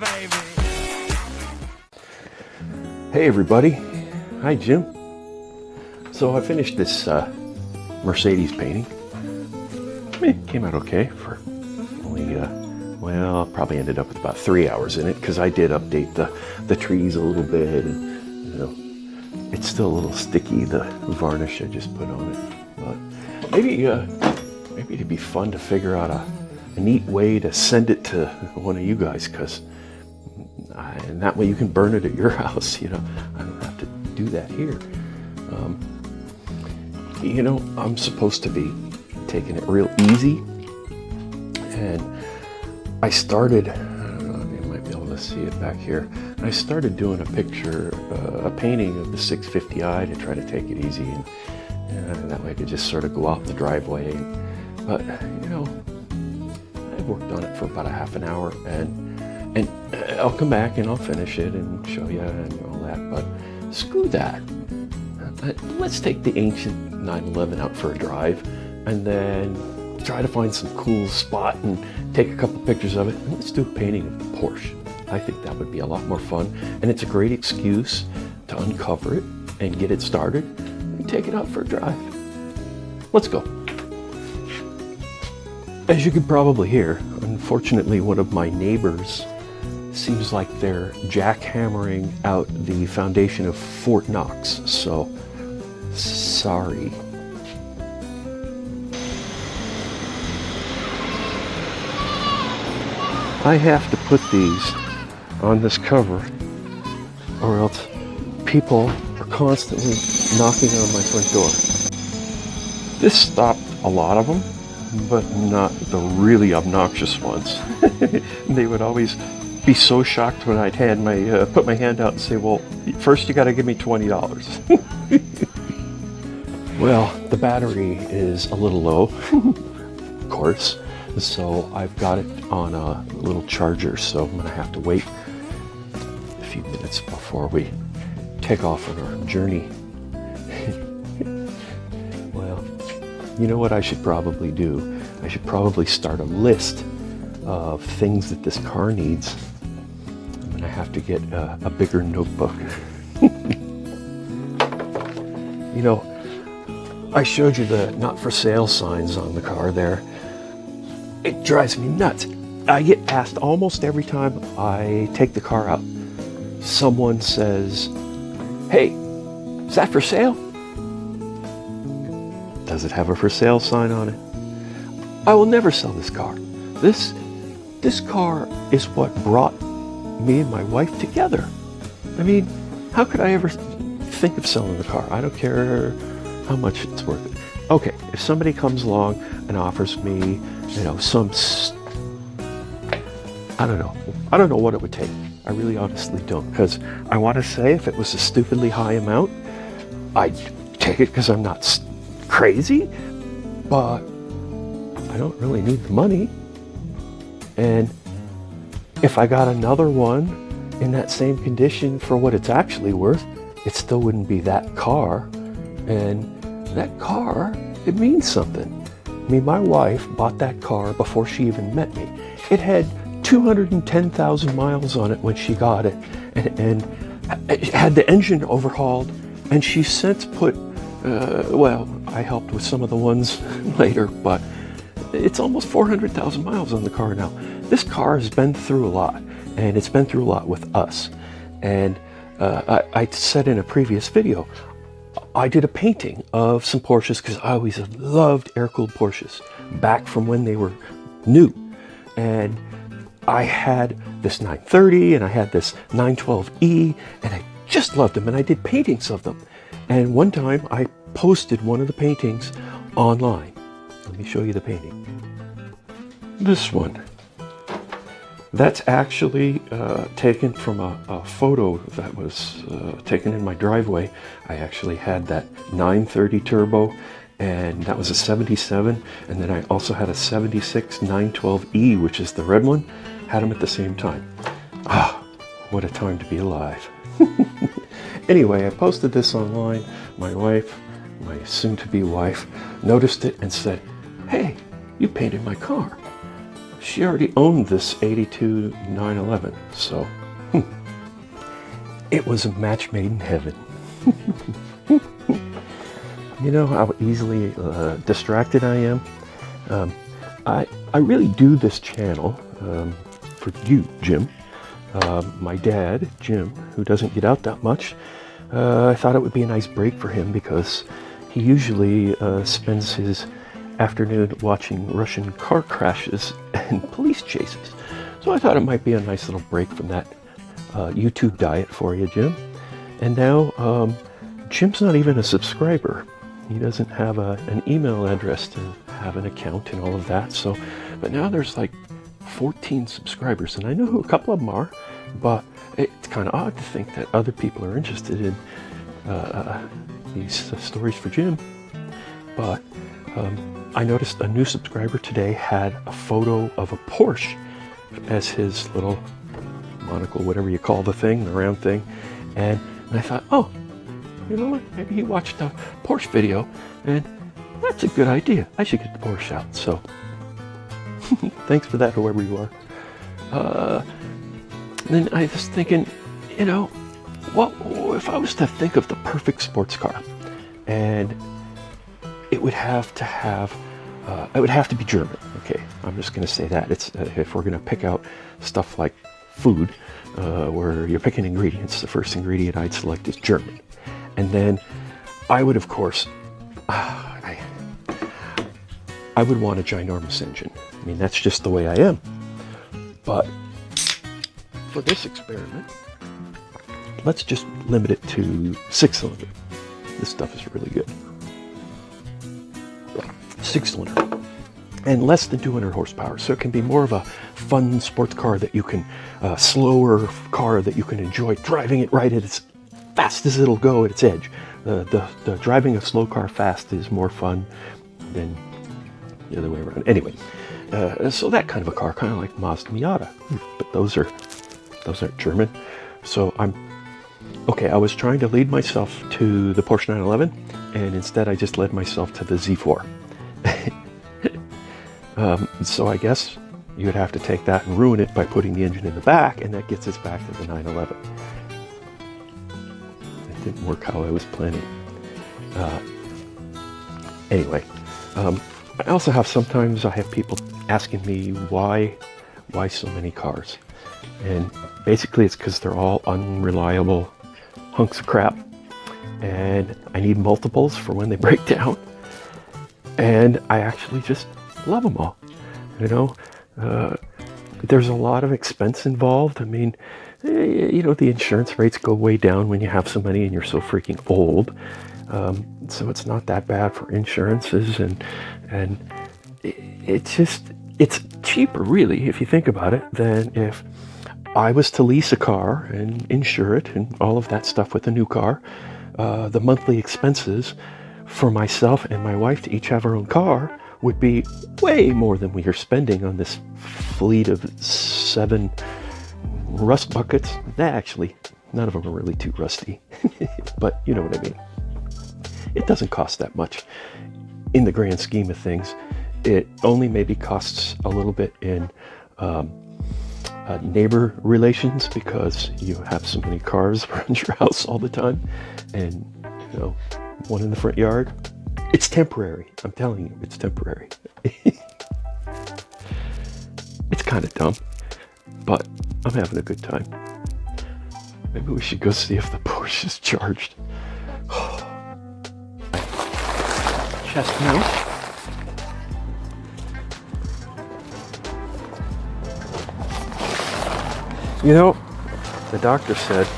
baby. Hey everybody, hi Jim. So I finished this Mercedes painting. It came out okay for only, well, probably ended up with about 3 hours in it because I did update the trees a little bit, and you know, it's still a little sticky, the varnish I just put on it. But maybe it'd be fun to figure out a neat way to send it to one of you guys, because and that way you can burn it at your house. You know, I don't have to do that here. You know, I'm supposed to be taking it real easy, and I started, I don't know, you might be able to see it back here. I started doing a painting of the 650i to try to take it easy, and that way I could just sort of go out in the driveway. But you know, I worked on it for about a half an hour, and I'll come back and I'll finish it and show you and all that. But screw that. Let's take the ancient 911 out for a drive, and then try to find some cool spot and take a couple pictures of it, and let's do a painting of the Porsche. I think that would be a lot more fun, and it's a great excuse to uncover it and get it started and take it out for a drive. Let's go. As you can probably hear, unfortunately one of my neighbors seems like they're jackhammering out the foundation of Fort Knox, so sorry. I have to put these on this cover, or else people are constantly knocking on my front door. This stopped a lot of them, but not the really obnoxious ones. They would always be so shocked when I'd put my hand out and say, well, first you got to give me $20. Well, the battery is a little low, of course, so I've got it on a little charger, so I'm going to have to wait a few minutes before we take off on our journey. Well, you know what I should probably do? I should probably start a list of things that this car needs. I'm going to have to get a bigger notebook. You know, I showed you the not for sale signs on the car there. It drives me nuts. I get asked almost every time I take the car out. Someone says, hey, is that for sale? Does it have a for sale sign on it? I will never sell this car. This car is what brought me and my wife together. I mean, how could I ever think of selling the car? I don't care how much it's worth it. Okay, if somebody comes along and offers me, you know, I don't know what it would take. I really honestly don't, because I want to say if it was a stupidly high amount, I'd take it because I'm not crazy, but I don't really need the money. And if I got another one in that same condition for what it's actually worth, it still wouldn't be that car. And that car, it means something. I mean, my wife bought that car before she even met me. It had 210,000 miles on it when she got it, and it had the engine overhauled, and she's since put, well, I helped with some of the ones later, but it's almost 400,000 miles on the car now. This car has been through a lot, and it's been through a lot with us. And I said in a previous video, I did a painting of some Porsches because I always have loved air-cooled Porsches back from when they were new. And I had this 930 and I had this 912E, and I just loved them, and I did paintings of them. And one time I posted one of the paintings online. Let me show you the painting. This one. That's actually taken from a photo that was taken in my driveway. I actually had that 930 turbo, and that was a 77, and then I also had a 76 912E, which is the red one. Had them at the same time. Ah, what a time to be alive. Anyway, I posted this online. My wife, my soon-to-be wife, noticed it and said, hey, you painted my car. she already owned this 82 911, so it was a match made in heaven. You know how easily distracted I am? I really do this channel for you, Jim. My dad, Jim, who doesn't get out that much, I thought it would be a nice break for him because he usually spends his afternoon watching Russian car crashes and police chases. So I thought it might be a nice little break from that YouTube diet for you, Jim. And now Jim's not even a subscriber. He doesn't have an email address to have an account and all of that. So, but now there's like 14 subscribers, and I know who a couple of them are, but it's kind of odd to think that other people are interested in these stories for Jim. But I noticed a new subscriber today had a photo of a Porsche as his little monocle, whatever you call the thing, the round thing, and I thought, oh, you know what, maybe he watched a Porsche video, and that's a good idea. I should get the Porsche out. So thanks for that, whoever you are. Then I was thinking, you know, what if I was to think of the perfect sports car, and it would have to be German. Okay, I'm just going to say that. It's if we're going to pick out stuff like food, where you're picking ingredients, the first ingredient I'd select is German. And then I would, of course, I would want a ginormous engine. I mean, that's just the way I am. But for this experiment, let's just limit it to 6-cylinder. This stuff is really good. 6-cylinder. And less than 200 horsepower. So it can be more of a fun sports car that you can, slower car that you can enjoy driving it right at its fast as it'll go at its edge. The driving a slow car fast is more fun than the other way around. Anyway, so that kind of a car, kind of like Mazda Miata, but those aren't German. So I was trying to lead myself to the Porsche 911, and instead I just led myself to the Z4. So I guess you'd have to take that and ruin it by putting the engine in the back, and that gets us back to the 911. Didn't work how I was planning. Anyway, I also have sometimes I have people asking me why so many cars, and basically it's because they're all unreliable hunks of crap, and I need multiples for when they break down, and I actually just love them all. You know, there's a lot of expense involved. I mean, you know, the insurance rates go way down when you have so many and you're so freaking old. So it's not that bad for insurances, and it's cheaper really, if you think about it, than if I was to lease a car and insure it and all of that stuff with a new car. The monthly expenses for myself and my wife to each have our own car would be way more than we are spending on this fleet of 7 rust buckets. Actually, none of them are really too rusty, but you know what I mean. It doesn't cost that much in the grand scheme of things. It only maybe costs a little bit in neighbor relations, because you have so many cars around your house all the time, and you know, one in the front yard. It's temporary. I'm telling you, it's temporary. It's kind of dumb, but I'm having a good time. Maybe we should go see if the Porsche is charged. Chest mount. You know, the doctor said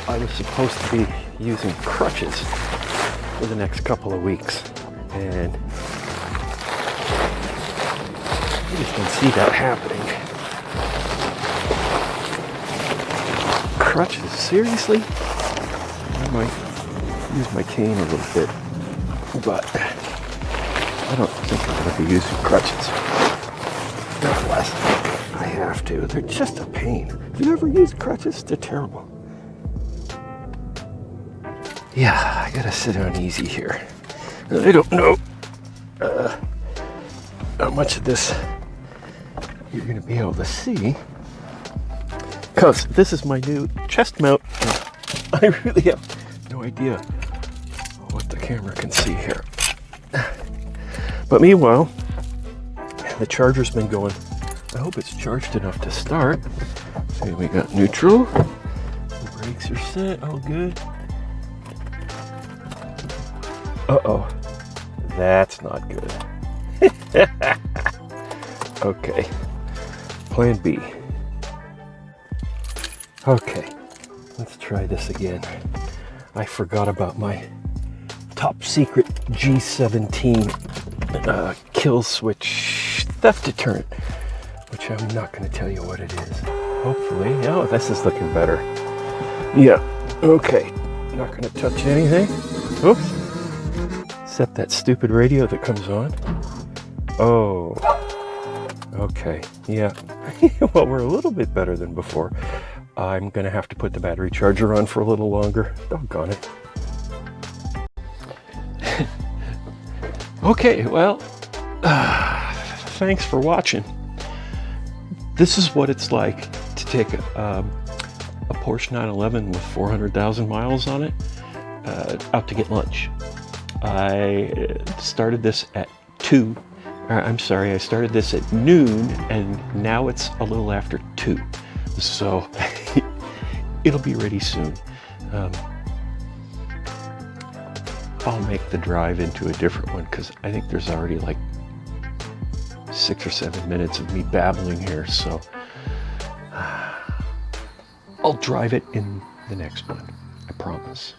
I was supposed to be using crutches for the next couple of weeks, and I just don't see that happening. Crutches? Seriously? I might use my cane a little bit, but I don't think I'm going to be using crutches. Nevertheless, I have to. They're just a pain. Have you ever used crutches? They're terrible. Yeah, I gotta sit down easy here. I don't know how much of this you're going to be able to see, because this is my new chest mount. I really have no idea what the camera can see here. But meanwhile, the charger's been going. I hope it's charged enough to start. See, we got neutral. The brakes are set. All good. Uh-oh. That's not good. Okay. Plan B. Okay. Let's try this again. I forgot about my top secret G17 kill switch theft deterrent, which I'm not going to tell you what it is. Hopefully. Oh, this is looking better. Yeah. Okay. Not going to touch anything. Oops. Set that stupid radio that comes on. Oh. Okay. Yeah. Well, we're a little bit better than before. I'm going to have to put the battery charger on for a little longer. Doggone it. Okay, well, thanks for watching. This is what it's like to take a Porsche 911 with 400,000 miles on it out to get lunch. I started this at 2. I started this at noon, and now it's a little after 2. So it'll be ready soon. I'll make the drive into a different one because I think there's already like 6 or 7 minutes of me babbling here. So I'll drive it in the next one. I promise.